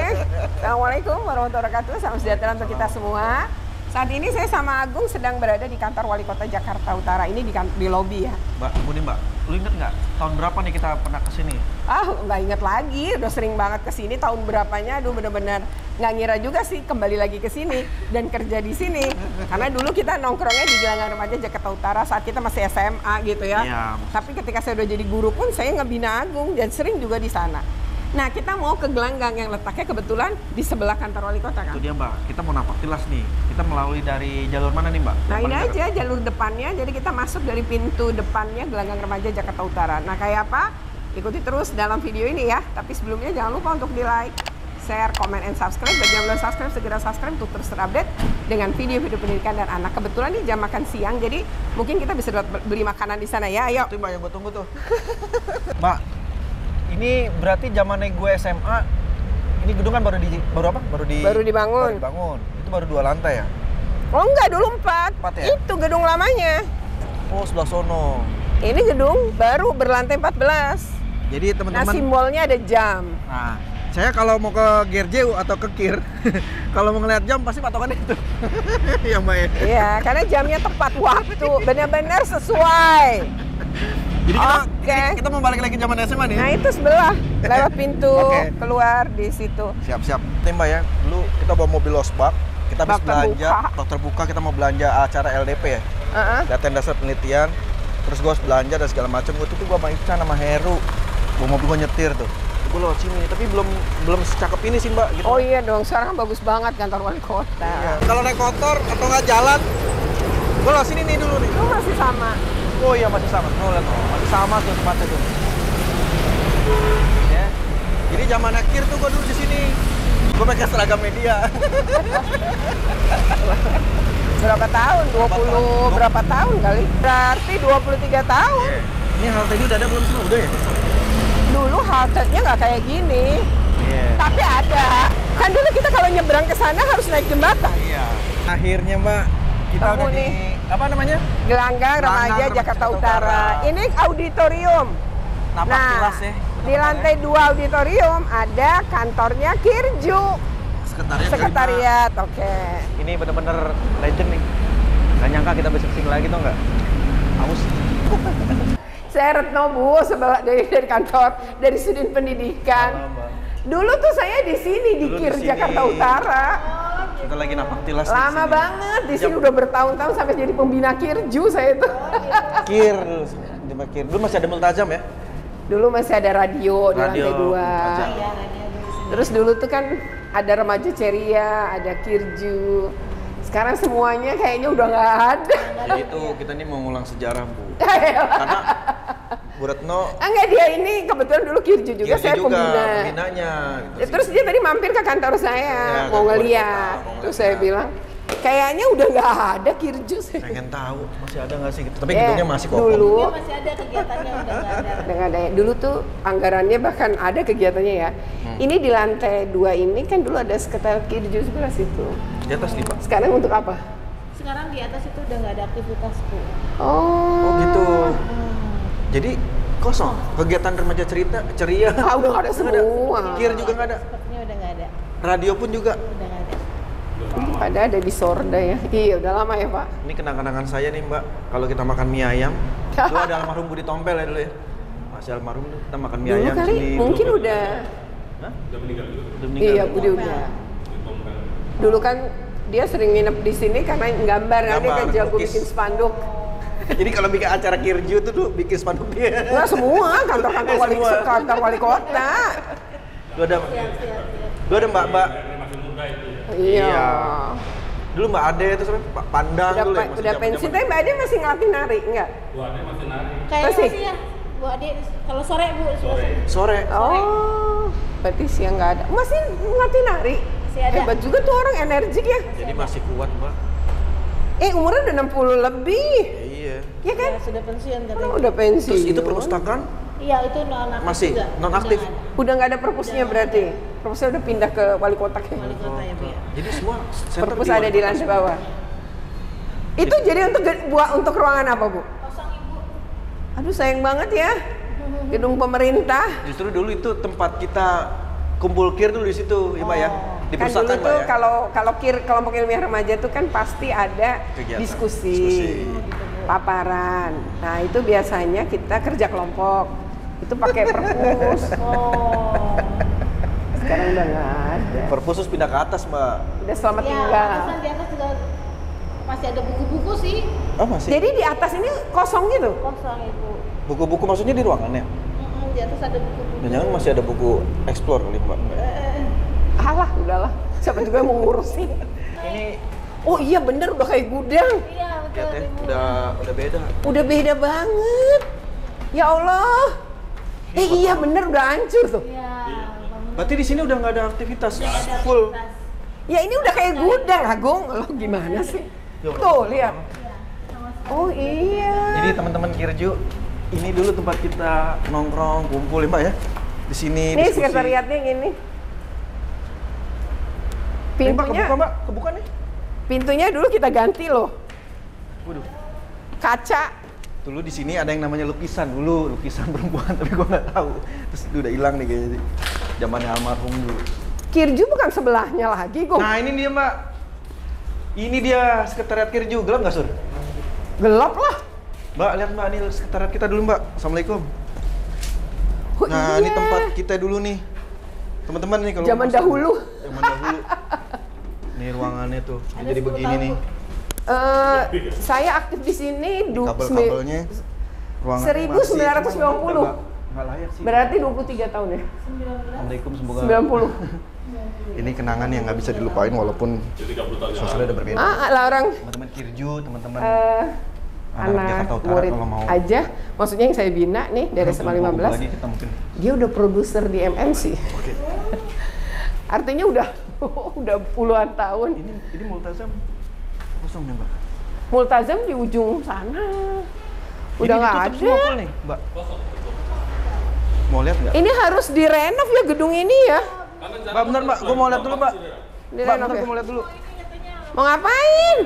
Assalamualaikum warahmatullahi wabarakatuh. Salam sejahtera untuk kita semua. Saat ini saya sama Agung sedang berada di kantor Wali Kota Jakarta Utara. Ini di lobi ya. Mbak, Mbak, lu inget nggak tahun berapa nih kita pernah kesini? Nggak inget lagi, udah sering banget kesini. Tahun berapanya, aduh bener-bener nggak ngira juga sih kembali lagi ke sini dan kerja di sini. Karena dulu kita nongkrongnya di Gelanggang Remaja Jakarta Utara saat kita masih SMA gitu ya. Iya. Tapi ketika saya udah jadi guru pun saya ngebina Agung dan sering juga di sana. Nah, kita mau ke Gelanggang yang letaknya kebetulan di sebelah kantor Wali Kota kan? Itu dia Mbak, kita mau napak tilas nih. Kita melalui dari jalur mana nih Mbak? Nah ini aja jalur depannya, jadi kita masuk dari pintu depannya Gelanggang Remaja Jakarta Utara. Nah kayak apa? Ikuti terus dalam video ini ya. Tapi sebelumnya jangan lupa untuk di like, share, comment, and subscribe. Bagi yang belum subscribe, segera subscribe untuk terus terupdate dengan video-video pendidikan dan anak. Kebetulan ini jam makan siang, jadi mungkin kita bisa beli makanan di sana ya. Ayo. Itu Mbak yang gue tunggu tuh. Mbak, ini berarti zamannya gue SMA. Ini gedung kan baru dibangun. Baru dibangun. Itu baru 2 lantai ya? Oh enggak, dulu 4 ya? Itu gedung lamanya. Oh, sebelah sono. Ini gedung baru berlantai 14. Jadi teman-teman. Nah simbolnya ada jam. Nah, saya kalau mau ke GRJU atau ke KIR, kalau mau ngeliat jam pasti patokannya itu. Ya Mbak ya? Iya, karena jamnya tepat waktu, benar-benar sesuai. Jadi kita mau balik lagi zaman SMA nih. Nah itu sebelah, lewat pintu keluar di situ. Siap-siap. Nih Mbak ya, dulu kita bawa mobil losbak, kita habis belanja, dokter buka, kita mau belanja acara LDP ya. Latihan dasar penelitian, terus gue harus belanja dan segala macam. Gue tuh gue sama Ican sama Heru, bawa mobil gue nyetir tuh. Gue lewat sini, tapi belum secakep ini sih Mbak. Gitu. Oh iya dong, sekarang bagus banget kantor Wali Kota. Iya. Kalau naik motor atau nggak jalan, gue lewat sini nih dulu nih. Lu masih sama. Oh iya masih sama, tuh lihat masih sama tuh tempatnya tuh. Ya. Jadi zaman akhir tuh gue dulu di sini, gue pakai seragam media. Berapa tahun? 20 berapa tahun kali? Berarti 23 tahun. Ini halte ini udah ada belum semua? Udah ya? Dulu halte-nya nggak kayak gini. Tapi ada. Kan dulu kita kalau nyebrang ke sana harus naik jembatan. Iya. Akhirnya Mbak, kita udah di apa namanya? Gelanggang Remaja Jakarta Utara. Ini auditorium. Napak tilas ya. Di lantai 2 auditorium ada kantornya Kirju. Sekretariat, oke. Ini bener-bener legend nih. Gak nyangka kita bisa kesini lagi tuh nggak? Aus. Saya Retno Bu, sebelah dari kantor, dari Sudin Pendidikan. Dulu tuh saya di sini di KIR Jakarta Utara. Kita lagi napak tilas. Lama banget di sini, udah bertahun-tahun sampai jadi pembina Kirju saya itu. KIR, dulu masih ada Multazam ya? Dulu masih ada radio di lantai 2. Terus dulu tuh kan ada Remaja Ceria, ada Kirju. Sekarang semuanya kayaknya udah nggak ada. Jadi itu kita nih mau ngulang sejarah Bu. Karena Bu Retno. Enggak, dia ini kebetulan dulu Kirju juga, saya pembinanya. Gitu. Terus dia tadi mampir ke kantor saya, mau ngeliat. Terus saya bilang, kayaknya udah nggak ada Kirju. Pengen tahu masih ada nggak sih? Tapi gedungnya masih kosong. Dulu masih ada kegiatannya, udah nggak ada. Udah nggak ada. Dulu tuh anggarannya bahkan ada kegiatannya ya. Ini di lantai 2 ini kan dulu ada sekretariat Kirju sebelah situ. Di atas nih Pak. Sekarang untuk apa? Sekarang di atas itu udah nggak ada aktivitas Bu. Oh gitu. Jadi kosong. Kegiatan remaja ceria. Udah nggak ada semua. KIR juga nggak ada. Sepertinya udah nggak ada. Radio pun juga. Udah nggak ada. Ada di Sorda ya. Iya, udah lama ya Pak. Ini kenang-kenangan saya nih Mbak. Kalau kita makan mie ayam, itu ada almarhum Budi Tompel ya dulu ya. Masih almarhum kita makan mie ayam kali, sini. mungkin udah. Hah? Udah meninggal juga. Iya, Budi udah. Dulu kan dia sering nginep di sini karena gambar kan, dia kan jago bikin spanduk. Jadi kalau bikin acara Kirju itu tuh bikin spanduk dia. Nah semua kantor wali kota. Lu ada mbak. Iya. Dulu Mbak Ade itu sampai Pak Pandang dulu ya. Udah pensiun, tapi Mbak Ade masih ngelatih nari enggak? Bu Ade masih nari. Kayaknya masih ya. Bu Ade kalau sore Bu. Sore. Oh, berarti siang nggak ada. Masih ngelatih nari? Masih ada. Hebat juga tuh orang, energik ya. Jadi masih kuat Mbak. Umurnya udah 60 lebih. Iya. Iya kan? Ya, sudah pensiun katanya. Udah pensiun. Terus itu perpustakaan? Iya, itu non-aktif masih juga. Non-aktif? Udah nggak ada perpusnya berarti? Perpusnya udah pindah ke wali kota kan? Wali kota ya Bu ya. Jadi semua perpus ada di lantai bawah. Itu jadi untuk ruangan apa Bu? Kosong Ibu. Aduh sayang banget ya. Gedung pemerintah. Justru dulu itu tempat kita kumpul KIR dulu di situ, ya Mbak ya. Di Kan dulu Perpustakaan, tuh Mbak ya. kalau KIR, kelompok ilmiah remaja tuh kan pasti ada Kegiatan. diskusi, paparan. Nah itu biasanya kita kerja kelompok. Itu pakai perpus. Oh. Sekarang udah nggak ada. Perpusus pindah ke atas, Mbak. Udah selamat Ya, tinggal. atasan di atas juga masih ada buku-buku sih. Oh, masih. Jadi di atas ini kosong gitu? Kosong Ibu. Buku-buku maksudnya di ruangannya? Di atas ada buku-buku. Dan jangan masih ada buku explore kali, Mbak. Alah, udahlah. Siapa juga yang mau ngurusin. Ini Oh iya bener, udah kayak gudang. Iya, betul. lihat ya, Ibu. udah beda. Udah beda banget. Ya Allah. Iya bener, udah hancur tuh. Iya. Berarti di sini udah nggak ada aktivitas full. Ya ini udah kayak gudang, Agung. Lo gimana sih? Tuh, lihat. Oh iya. Jadi teman-teman Kirju, ini dulu tempat kita nongkrong, kumpul ya Mbak ya. Di sini Ini diskusi. sekretariatnya gini. Ini, Mbak, Pintunya, kebuka Mbak, kebuka nih. pintunya dulu kita ganti loh. Waduh. Kaca. Dulu di sini ada yang namanya lukisan dulu, lukisan perempuan tapi gua nggak tahu. Terus udah hilang nih kayaknya sih. Zamannya almarhum dulu. Kirju bukan sebelahnya lagi, Gung. Nah, ini dia Mbak. Ini dia sekretariat Kirju. Gelap nggak, Sur? Gelap lah. Mbak, lihat Mbak, ini sekretariat kita dulu Mbak. Assalamualaikum. Oh, Nah, iya. ini tempat kita dulu nih. Teman-teman nih kalau Zaman masuk. dahulu. Zaman dahulu. Nih ruangannya tuh. Ini jadi begini nih. Saya aktif di sini Kabel-kabelnya. Ruangannya masih. 1990. Nggak layak sih. Berarti 23 tahun ya? Assalamualaikum, semoga 90. ini kenangan yang nggak bisa dilupain walaupun suasana udah berbeda. Lah orang Teman-teman Kirju, teman-teman anak Jakarta Utara murid kalau mau aja. Maksudnya yang saya bina nih dari SMA kumpul 15. lagi kita mungkin. Dia udah produser di MNC. Oke. Artinya udah udah puluhan tahun. Ini Multazam kosong nih Mbak. Multazam di ujung sana. Udah Ini nggak ditutup ada. semua full nih Mbak. Mau lihat nggak? Ini harus direnov ya gedung ini ya. Mbak bener Mbak, gua mau lihat dulu Mbak. Mbak Direnov bener ya. gua mau lihat dulu. Mau ngapain?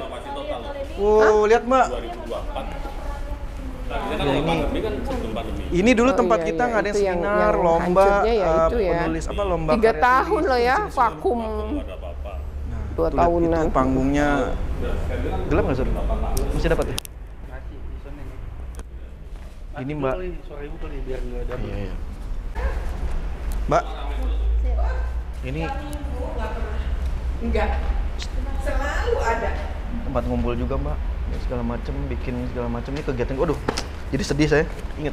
Lihat Mbak. Ini dulu Oh, tempat iya, kita iya. nggak ada Itu yang seminar, lomba, hancurnya ya itu ya. penulis apa lomba 3 karya tahun tulis, loh ya, sini-sini. vakum. Nah, 2 tuh lihat, tahunan. Itu panggungnya gelap nggak Sur? Masih dapat ya? Ini Mbak. Suara ibu kali biar nggak ada. Iya. Mbak. Ini Enggak. Selalu ada. tempat ngumpul juga Mbak. Ya, segala macem, bikin segala macem ini kegiatan. Waduh, jadi sedih saya. Ingat.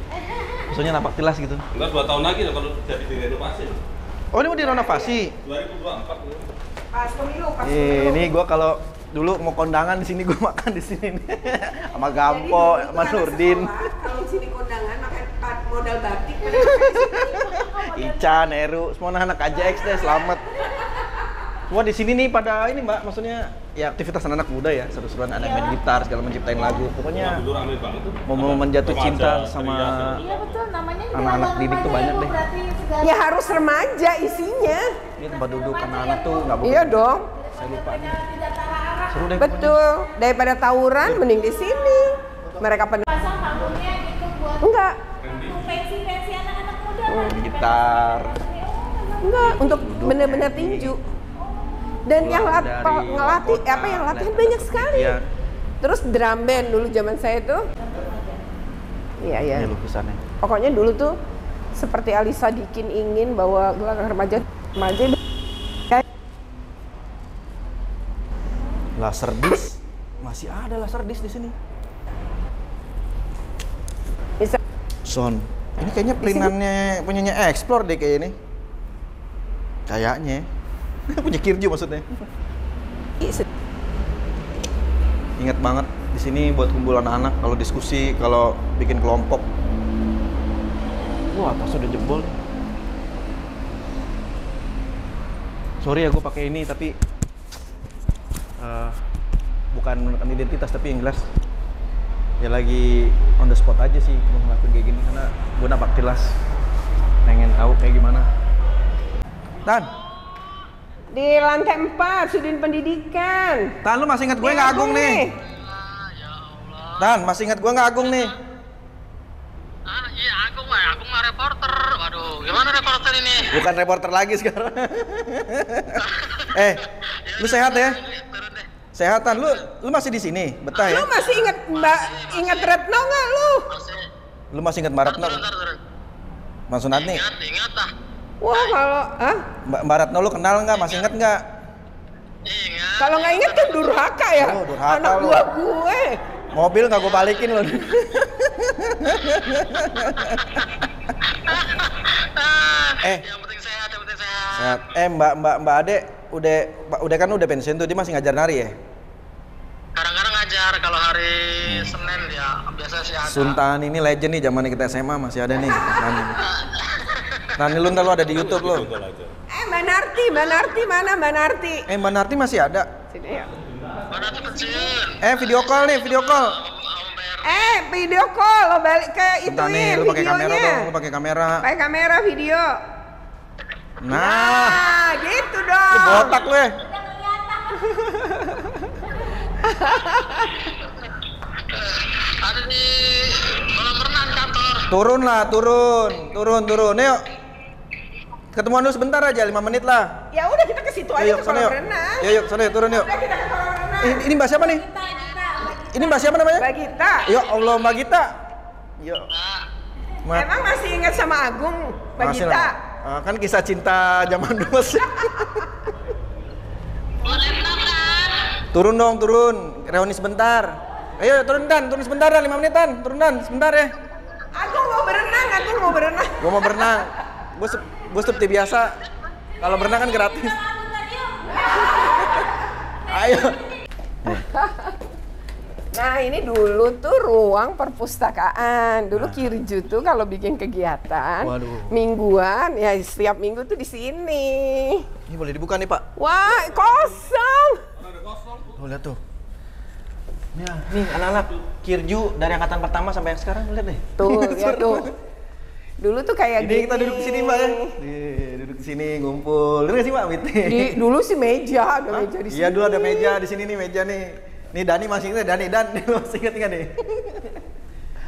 Maksudnya napak tilas gitu. Enggak 2 tahun lagi loh kalau jadi direnovasi. Oh ini mau direnovasi? 2024 loh. Pas pemilu, pas pemilu. Ini gua kalau dulu mau kondangan di sini gua makan di sini nih. Sama Gampo, Jadi dulu sama tuh anak Nurdin, sekolah, kalau di sini kondangan makan modal batik. Ican, Eru, semua anak-anak KJX deh, selamat. Semua di sini nih pada ini Mbak, maksudnya ya aktivitas anak-anak muda ya, seru-seruan anak main gitar, segala menciptain lagu. Pokoknya Dulu rame banget tuh. momen-momen jatuh cinta sama Iya betul, namanya juga anak-anak abang didik tuh remaja banyak Ibu, deh. berarti segala Ya harus remaja isinya. ini tempat duduk anak-anak tuh nggak boleh. Iya dong. Saya lupa nih. tidak terarah. Seru deh. Betul. Daripada tawuran mending di sini. Mereka penuh. Pasang panggungnya gitu buat Enggak. pensi-pensi anak-anak muda. Main gitar. Enggak, untuk benar-benar tinju. Dan yang Dari ngelatih kota, apa yang latihan latihan banyak sekali. Iya. Terus drum band dulu zaman saya tuh. Iya, iya. Ini lukisannya. Pokoknya dulu tuh seperti Alisa Dikin ingin bahwa gelanggang remaja Laser disc. Masih ada laser disc di sini. bisa Son. Ini kayaknya printannya punyanya Explore deh kayak ini. Kayaknya. Punya Kirju maksudnya. Ingat banget di sini buat kumpul anak-anak kalau diskusi, kalau bikin kelompok. Wah, atas udah jebol. Sorry ya gue pakai ini tapi bukan menentukan identitas tapi yang jelas ya lagi on the spot aja sih gue ngelakuin kayak gini karena gue napak tilas pengen tahu kayak gimana. Dan di lantai 4 Sudin Pendidikan. Tan, lu masih ingat gue nggak Agung nih? Tan, masih ingat gue nggak Agung nih? Ah, iya Agung mah reporter. Waduh. Waduh, gimana reporter ini? Bukan reporter lagi sekarang. Lu sehat ya? Sehatan lu masih di sini, betah ya? Lu masih ingat Retno nggak lu? Lu masih ingat Mbak Retno? Mas Sunatni? Ingat lah. Wah kalau, Mbak Retno lu kenal nggak? Masih ingat nggak? Ingat. kalau nggak ingat kan durhaka ya. Oh, durhaka Anak lu. buah gue. Mobil nggak gue balikin lu. Yang penting sehat, yang penting sehat. Sehat. Mbak Ade udah kan udah pensiun tuh, dia masih ngajar nari ya? Kadang-kadang ngajar kalau hari Senin ya biasa sih ada. Sultan ini legend nih, zaman kita SMA masih ada nih. Nani lu ntar lu ada di YouTube lu. Mbak Narti mana Mbak Narti? Mbak Narti masih ada. Sini ya. Mana tuh pensiun? Video call nih, video call. Video call lo balik ke Bentar nih, ituin lu pakai kamera videonya. dong, lu pakai kamera. Pakai kamera video. Nah, Gitu lu dong. botak lu ya. Ada di kolam renang kantor. Turun lah, turun. Yuk. Ketemuan dulu sebentar aja, 5 menit lah. Ya udah kita ke situ aja Yuk, ke sana kolam yuk. renang. Yuk, sana yuk, turun yuk. Udah kita ke kolam renang. Ini Mbak siapa nih? Ini Mbak siapa namanya? Mbak Gita. Ya Allah, Mbak Gita. Yuk. Emang masih ingat sama Agung, Mbak Masih Gita? lah. Kan kisah cinta zaman dulu sih. Turun dong, turun. Reuni sebentar. Ayo turun sebentar dah, 5 menitan. Turun Dan, sebentar ya. Agung mau berenang. Gua mau berenang. Gua seperti biasa. Kalau berenang kan gratis. Ayo. Nah ini dulu tuh ruang perpustakaan. Dulu Kirju tuh kalau bikin kegiatan mingguan, ya setiap minggu tuh di sini. Ini boleh dibuka nih Pak. Wah kosong. Tuh lihat tuh. Nih anak-anak Kirju dari angkatan pertama sampai yang sekarang, lihat deh. Tuh ya tuh. Dulu tuh kayak Ini gini. kita duduk di sini Mbak ya. Duduk di sini ngumpul. Lihat nggak sih Mbak? Dulu sih meja, ada meja di sini. Iya dulu ada meja di sini nih, meja nih. Nih Dani masih ingat, Dan masih ingat nggak nih?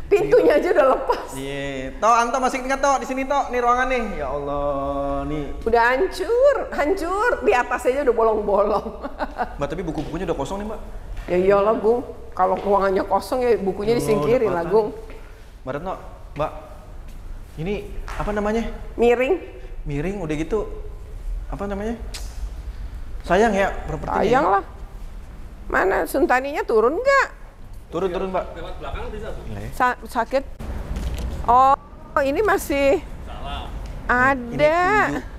Pintunya aja udah lepas. Iya, Anto masih ingat di sini nih ruangan nih. Ya Allah, nih. Udah hancur. Di atas aja udah bolong-bolong. Mbak, tapi buku-bukunya udah kosong nih Mbak. Ya iyalah Gung, kalau ruangannya kosong ya bukunya disingkirin lah Gung. Mbak Retno, Mbak, ini apa namanya? Miring udah gitu, apa namanya? Sayang ya propertinya. Sayang lah. Mana Suntaninya turun nggak? Turun Mbak. Lewat belakang bisa tuh. Sakit. Oh ini masih ada. Ini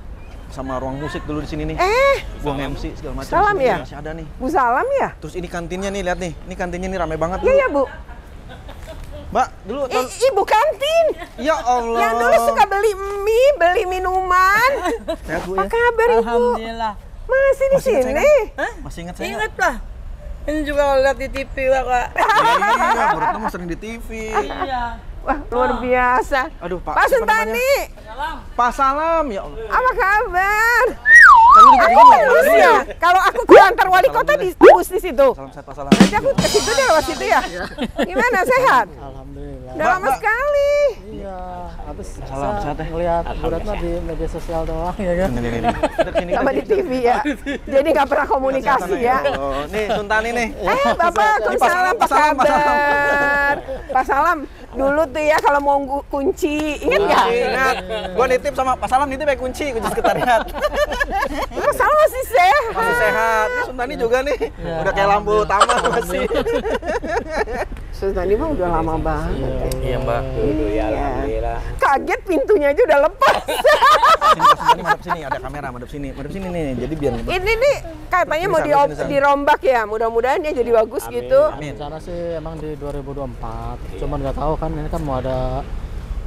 sama ruang musik dulu di sini nih. Gua MC segala macam. Salam ya? Masih ada nih. Bu Salam ya? Terus ini kantinnya nih, lihat nih. Ini kantinnya nih rame banget. Iya ya Bu. Mbak, dulu Ibu kantin. Ya Allah. Yang dulu suka beli mie, beli minuman. Sehat Bu Apa ya? kabar Ibu? Alhamdulillah. Masih di Masih ingat saya sini? kan? Masih ingat saya? Ingat lah. Ini juga lihat di TV lah Kak. Iya, Bu Retno mau sering di TV. Iya. Wah luar biasa. Aduh, Pak. Pak siapa Suntani, Salam. Pak Salam, ya Allah. apa kabar? Kalau juga Aku tembus ya. Kalau aku ke antar wali kota tembus di situ. Salam sehat Pak Salam. Nanti aku ke situ deh lewat situ ya. Gimana sehat? Alhamdulillah. Udah lama sekali. Iya, habis Salam, sehat ya. ngeliat Bu Retno di media sosial doang ya kan. Nih. Sama di TV ya. Jadi nggak pernah komunikasi ya. Oh, nih Suntani nih. Bapak, Waalaikumsalam, apa Pak Salam, Pak Salam. kabar? Pak Salam, dulu tuh ya kalau mau kunci, ingat nggak? Ingat. Gua nitip sama Pak Salam, nitip kayak kunci sekretariat. Pak Salam masih sehat. Masih sehat. Nih, Suntani juga nih. Udah kayak lampu utama masih. Suntani mah udah lama banget. Iya, Mbak. Alhamdulillah. Kaget pintunya aja udah lepas. Sini madep sini, ada kamera madep sini nih. Jadi biar Ini nih katanya mau dirombak ya. Mudah-mudahan ya jadi bagus gitu. Rencana sih emang di 2024. Cuman nggak tahu kan ini kan mau ada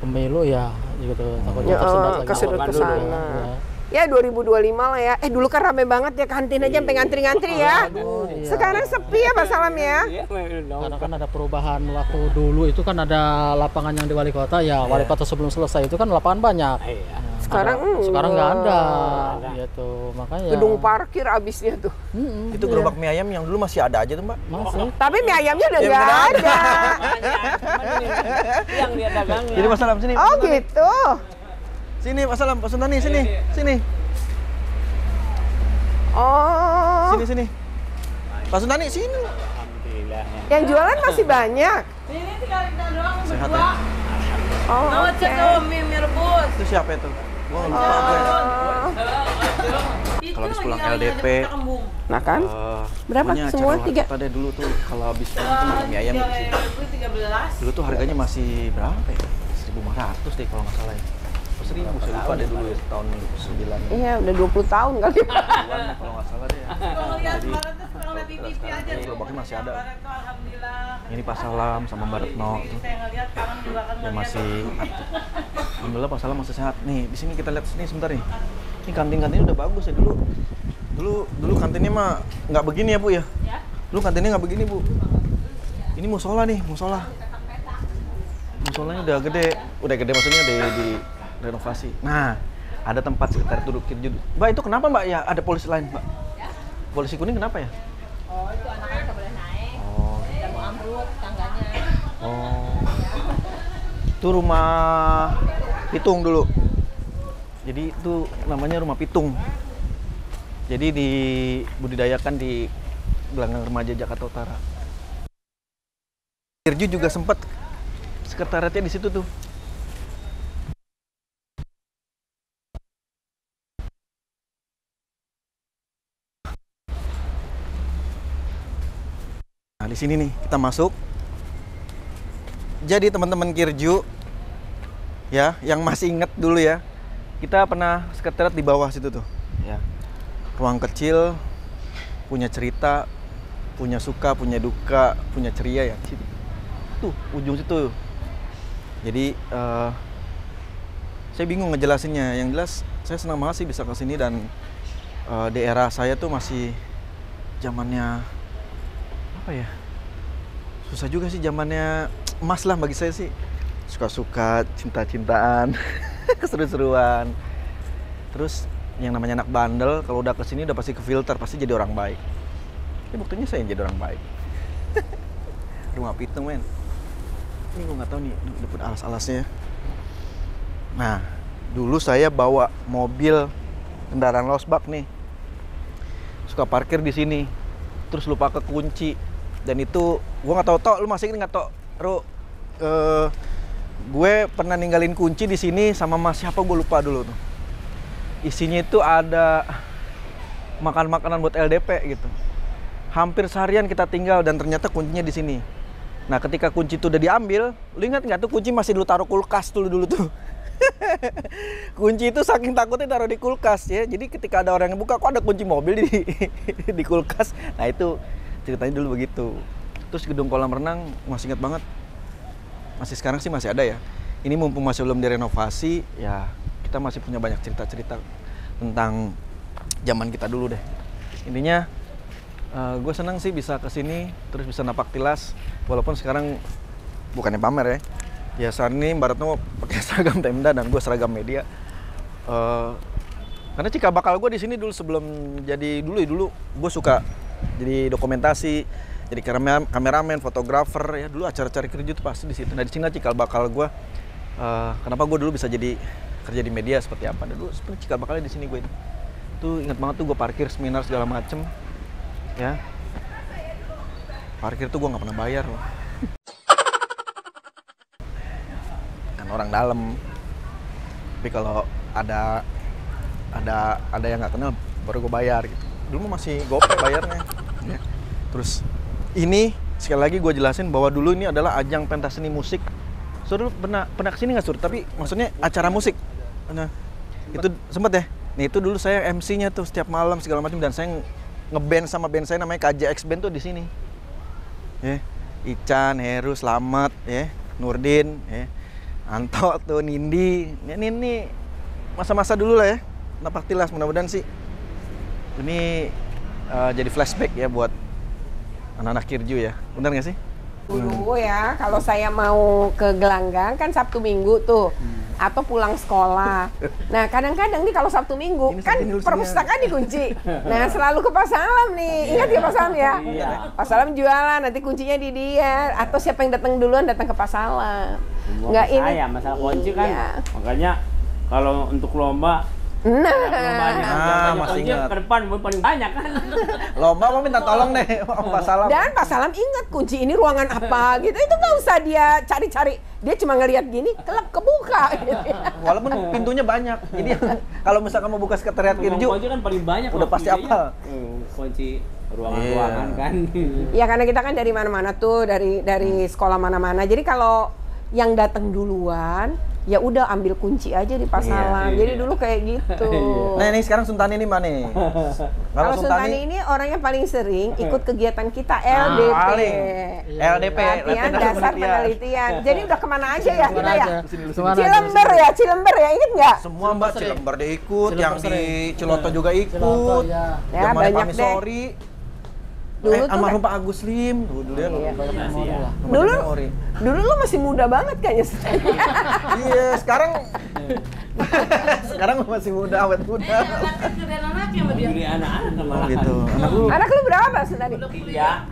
pemilu ya gitu. Takutnya Kesudut ke sana. Ya 2025 lah ya. Dulu kan rame banget ya kantin aja sampai ngantri-ngantri ya. Sekarang sepi ya Pak Salam ya. Karena kan ada perubahan waktu dulu itu kan ada lapangan yang di wali kota ya. Wali kota sebelum selesai itu kan lapangan banyak. Sekarang Sekarang nggak ada gitu. Makanya gedung parkir abisnya tuh. itu gerobak mie ayam yang dulu masih ada aja tuh, Mbak. masih. Tapi mie ayamnya udah Ya, nggak udah ada. Yang dia dagangnya. Jadi Mas Salam sini. Oh gitu. Sini Pak Salam, Pak Suntani, sini. Sini. Oh. Sini. Pak Suntani, sini. Yang jualan masih banyak. Ini tinggal kita doang Sehat berdua. ya? Oh, Mau oke. cek tuh mie rebus. Itu siapa itu? Gua lupa gue. Itu Kalau habis pulang lagi ada LDP. kita kembung. Nah kan? Berapa? Pokoknya Semua acara 3? Kota deh dulu tuh kalau habis pulang tuh makan mie ayam di sini. 13. Dulu tuh harganya masih berapa ya? 1.500 deh kalau nggak salah ya. 1.000 saya lupa deh dulu ya, tahun 9. Iya, udah 20 tahun kali. Kalau nggak salah deh. Kalau lihat kemarin tuh sekarang lihat di TV aja tuh. Gerobaknya masih ada. Kemarin tuh alhamdulillah. Ini Pak Salam sama Mbak Retno tuh Saya ngeliat sekarang juga kan yang ngeliat. masih aktif. Alhamdulillah Pak Salam masih sehat. Nih, di sini kita lihat sini sebentar nih. Ini kantin-kantinnya udah bagus ya dulu. Dulu kantinnya mah nggak begini ya Bu ya? Dulu kantinnya nggak begini Bu. Ini musola nih, musola. Musolanya udah gede maksudnya di renovasi. Nah, ada tempat sekitar duduk kirju. Mbak itu kenapa Mbak ya ada polisi lain Mbak? Polisi kuning kenapa ya? Oh, itu anak-anak nggak boleh naik. Oh, Udah mau ambruk tangganya. oh. Itu rumah pitung dulu. Jadi itu namanya rumah pitung. Jadi dibudidayakan di Gelanggang Remaja Jakarta Utara. Kirju juga sempat sekretariatnya di situ tuh. Nah, di sini nih kita masuk. Jadi teman-teman Kirju ya, yang masih inget dulu ya, kita pernah sekretariat di bawah situ tuh, ya. Ruang kecil, punya cerita, punya suka, punya duka, punya ceria ya. Situ. Tuh, ujung situ. Jadi saya bingung ngejelasinnya. Yang jelas saya senang banget sih bisa ke sini dan di era saya tuh masih zamannya apa ya? Susah juga sih zamannya emas lah bagi saya sih. Suka-suka, cinta-cintaan, keseru-seruan. Terus yang namanya anak bandel kalau udah kesini udah pasti ke filter, pasti jadi orang baik. Ya buktinya saya yang jadi orang baik. Rumah pitung men. Ini gue nggak tahu nih dapat alas-alasnya. Nah, dulu saya bawa mobil kendaraan losbak nih. Suka parkir di sini. Terus lupa ke kunci. Dan itu gue nggak tahu lu masih ingat nggak Tok? Gue pernah ninggalin kunci di sini sama mas siapa gue lupa dulu tuh. Isinya itu ada makanan buat LDP gitu. Hampir seharian kita tinggal dan ternyata kuncinya di sini. Nah, ketika kunci itu udah diambil, lu ingat nggak tuh kunci masih dulu taruh kulkas dulu tuh. Kunci itu saking takutnya taruh di kulkas ya. Jadi ketika ada orang yang buka, kok ada kunci mobil di kulkas. Nah, itu ceritanya dulu begitu. Terus gedung kolam renang masih ingat banget. Masih sekarang sih masih ada ya. Ini mumpung masih belum direnovasi, ya kita masih punya banyak cerita-cerita tentang zaman kita dulu deh. Intinya gue senang sih bisa kesini terus bisa napak tilas walaupun sekarang bukannya pamer ya. Ya saat ini Mbak Retno pakai seragam Pemda dan gue seragam media. Karena cikal bakal gue di sini dulu sebelum jadi dulu gue suka jadi dokumentasi, jadi kameramen, fotografer ya. Dulu acara-acara kerja itu pasti di situ. Nah di sini cikal bakal gue. Kenapa gue dulu bisa jadi kerja di media seperti apa? Dulu sebenarnya cikal bakalnya di sini gue. Tuh ingat banget tuh gue parkir seminar segala macem. Ya, parkir tuh gue nggak pernah bayar loh. Kan orang dalam. Tapi kalau ada yang nggak kenal baru gue bayar gitu. Dulu masih gopay bayarnya. Ya. Terus ini sekali lagi gue jelasin bahwa dulu ini adalah ajang pentas seni musik. So dulu pernah kesini nggak Sur? Tapi maksudnya acara musik. Nah itu sempet ya. Nih itu dulu saya MC-nya tuh setiap malam segala macam dan saya ngeband sama band saya namanya KJX Band tuh di sini. Ya, Ican, Heru, Slamet, ya, Nurdin, ya, Anto tuh, Nindi. Ini masa-masa dulu lah ya. Napak tilas mudah-mudahan sih. Ini jadi flashback ya buat anak-anak Kirju ya. Benar nggak sih? Dulu ya, kalau saya mau ke Gelanggang kan Sabtu Minggu tuh. Atau pulang sekolah. Nah, kadang-kadang nih kalau Sabtu Minggu ini kan perpustakaan dikunci. Nah, selalu ke Pak Salam nih. Ingat ya Pak Salam ya? Pak Salam jualan, nanti kuncinya di dia. Atau siapa yang datang duluan datang ke Pak Salam. Nggak ini. Saya masalah kunci kan. Iya. Makanya Kalau untuk lomba Nah, masih ingat. ke depan paling banyak kan. Lomba mau minta tolong deh, Pak Salam. Dan Pak Salam ingat kunci ini ruangan apa gitu. Itu nggak usah dia cari-cari. Dia cuma ngelihat gini, kelap kebuka. Gitu. Walaupun pintunya banyak. Jadi kalau misalkan mau buka sekretariat Kirju, Kunci kan paling banyak. udah pasti hafal. Kunci ruangan-ruangan kan. Ya karena kita kan dari mana-mana tuh, dari sekolah mana-mana. Jadi kalau yang datang duluan, ya udah ambil kunci aja di Pak Salam. Jadi dulu kayak gitu. Nah ini sekarang Suntani ini mana nih? Kalau Suntani ini orangnya paling sering ikut kegiatan kita LDP. paling. LDP, Latihan Dasar Penelitian. Jadi udah kemana aja ya kita ya? Kemana aja. Cilember ya, inget nggak? Semua Mbak, Cilember dia ikut, Cilember yang di sering. Ciloto juga ikut. Ciloto, ya. Ya, Yang mana banyak Pak deh. Misori. Dulu tuh almarhum Pak Agus Lim. Dulu dia. Iya. Banyak memori lah. Dulu, Memori. dulu lu masih muda banget kayaknya. Iya, sekarang lu masih muda, awet muda. Kerjaan anaknya sama dia. Jadi anak-anak Oh malah. gitu. Anak lu Anak lu berapa Suntani? Ya.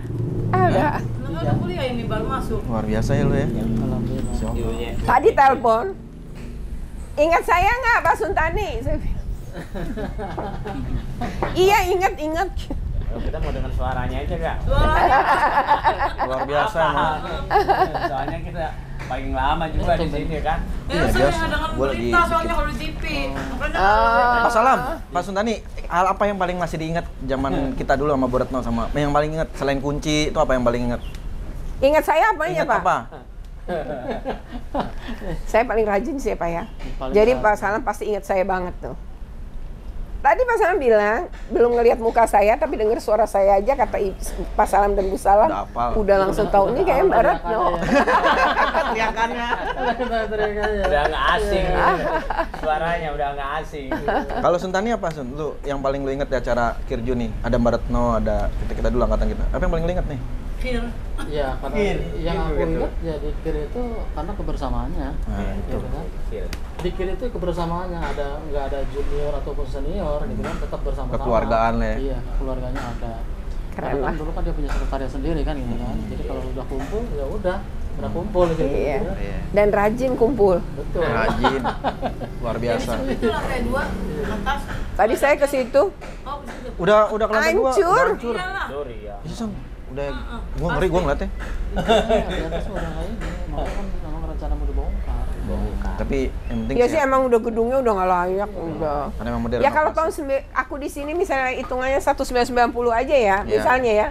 Udah. Anak udah kuliah ini baru masuk. luar biasa ya lu ya. Alhamdulillah. Ibunya. Tadi telepon. Ingat saya nggak Pak Suntani? Saya bilang. Iya ingat. Kita mau dengar suaranya aja Kak. Suaranya Luar biasa emang. Soalnya kita paling lama juga di sini kan. saya biasa. nggak dengar Gua lagi berita soalnya kalau di TV. Makanya Pak Salam, Pak Suntani, hal apa yang paling masih diingat zaman kita dulu sama Bu Retno sama yang paling ingat selain kunci itu apa yang paling ingat? Ingat saya apa ya Ingat Pak? apa? Saya paling rajin sih Pak ya. Paling Jadi rajin. Pak Salam pasti ingat saya banget tuh. Tadi Pak Salam bilang belum ngelihat muka saya tapi dengar suara saya aja kata Pak Salam dan Bu Salam. Udah hafal. Udah langsung tahu ini kayak Mbak Retno. Teriakannya. Udah nggak asing. Suaranya udah nggak asing. Kalau Suntani apa Sun? Lu yang paling lu ingat di acara Kirju nih? Ada Mbak Retno, ada kita dulu angkatan kita. Apa yang paling lu ingat nih? Kir. Ya, karena yang aku ingat ya di KIR itu karena kebersamaannya. Nah, itu. Gitu kan. Di KIR itu kebersamaannya nggak ada junior ataupun senior gitu kan, tetap bersama-sama. Kekeluargaan lah ya. Iya, keluarganya ada. Keren Karena lah. kan dulu kan dia punya sekretariat sendiri kan gitu kan. Jadi kalau udah kumpul ya udah kumpul gitu. Iya. Gitu. Dan rajin kumpul. Betul. Rajin. Luar biasa. Itu lantai 2 atas. Tadi saya ke situ. Oh, ke situ. Udah kelas 2. Hancur. Iyalah. Sorry ya. Iya, Sang. Udah gua ngeri gua ngeliatnya. Di atas udah kayak ini, makanya kan memang rencana mau dibongkar. Tapi yang penting Ya sih emang udah gedungnya udah nggak layak udah. karena memang modern. Ya kalau tahun aku di sini misalnya hitungannya 1990 aja ya, Iya. misalnya ya.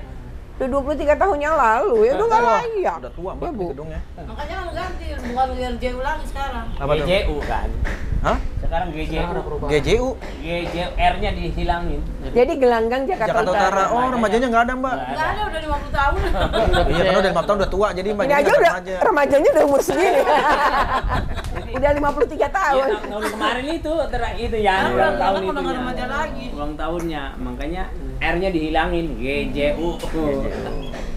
Udah 23 tahun yang lalu ya udah nggak layak. udah tua Ya, Mbak Bu. di gedungnya. Makanya kan ganti, bukan RJU lagi sekarang. Apa tuh? GJU kan. Hah? Sekarang GJU. Sekarang ada perubahan. GJU GJU R-nya dihilangin. Jadi gelanggang Jakarta, Jakarta Utara. Oh, remajanya nggak ada, Mbak. Enggak ada udah 50 tahun. Iya, karena udah 5 tahun udah tua, jadi Ini mbaknya aja nggak udah remaja. remajanya udah umur segini. Udah 53 Iya, tahun. tahun kemarin itu itu ya Nah, ulang udah tahun udah itu. nggak remaja lagi. Ulang tahunnya, makanya R-nya dihilangin GJU.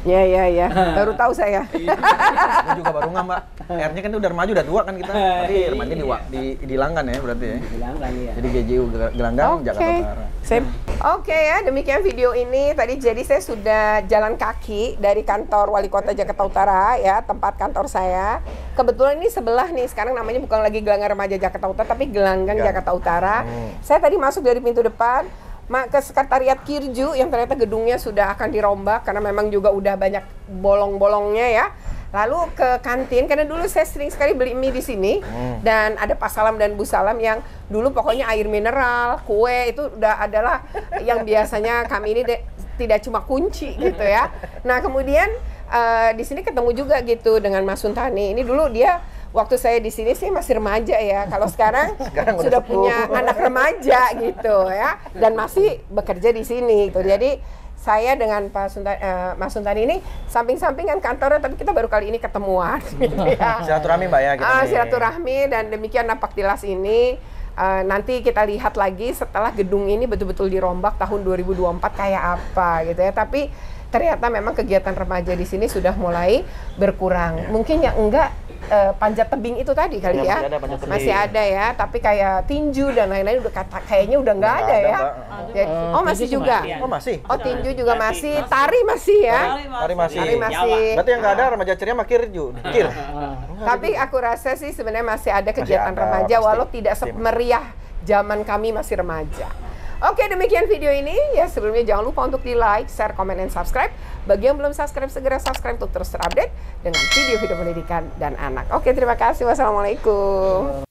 Ya. Baru tahu saya. Gua juga baru nggak, Mbak. R-nya kan udah remaja, udah tua kan kita. Tapi remajanya dihilangkan ya berarti ya. Dihilangkan ya. Jadi GJU Gelanggang Jakarta Utara. Oke ya, demikian video ini. Tadi jadi saya sudah jalan kaki dari kantor Wali Kota Jakarta Utara ya, tempat kantor saya. Kebetulan ini sebelah nih, sekarang namanya bukan lagi Gelanggang Remaja Jakarta Utara, tapi Gelanggang Jakarta Utara. Saya tadi masuk dari pintu depan, ke sekretariat Kirju yang ternyata gedungnya sudah akan dirombak karena memang juga udah banyak bolong-bolongnya ya. Lalu ke kantin, karena dulu saya sering sekali beli mie di sini. Dan ada Pak Salam dan Bu Salam yang dulu pokoknya air mineral, kue itu udah adalah yang biasanya kami ini tidak cuma kunci gitu ya. Nah kemudian di sini ketemu juga gitu dengan Mas Suntani. Ini dulu dia waktu saya di sini sih masih remaja ya. Kalau sekarang sudah punya anak remaja gitu ya. Dan masih bekerja di sini gitu. Jadi saya dengan Mas Suntani ini samping-sampingan kantornya, tapi kita baru kali ini ketemuan. Gitu ya. Silaturahmi Mbak ya kita. nih. Silaturahmi dan demikian napak tilas ini. Nanti kita lihat lagi setelah gedung ini betul-betul dirombak tahun 2024 kayak apa gitu ya. Tapi ternyata memang kegiatan remaja di sini sudah mulai berkurang. Mungkin yang enggak panjat tebing itu tadi kali Ya, ya. masih ada panjat tebing. Masih ada ya, tapi kayak tinju dan lain-lain udah kayaknya udah nggak ada ya. Mbak. Ya, oh masih tinju juga. masih. Oh masih? Oh tinju juga masih, tari masih ya. Tari masih. Tari masih. Berarti yang nggak ada remaja ceria sama Kirju. Kir. Tapi aku rasa sih sebenarnya masih ada kegiatan ada, remaja pasti. walau tidak semeriah zaman kami masih remaja. Oke, demikian video ini. Ya, sebelumnya jangan lupa untuk di-like, share, komen, dan subscribe. Bagi yang belum subscribe, segera subscribe untuk terus terupdate dengan video-video pendidikan dan anak. Oke, terima kasih. Wassalamualaikum.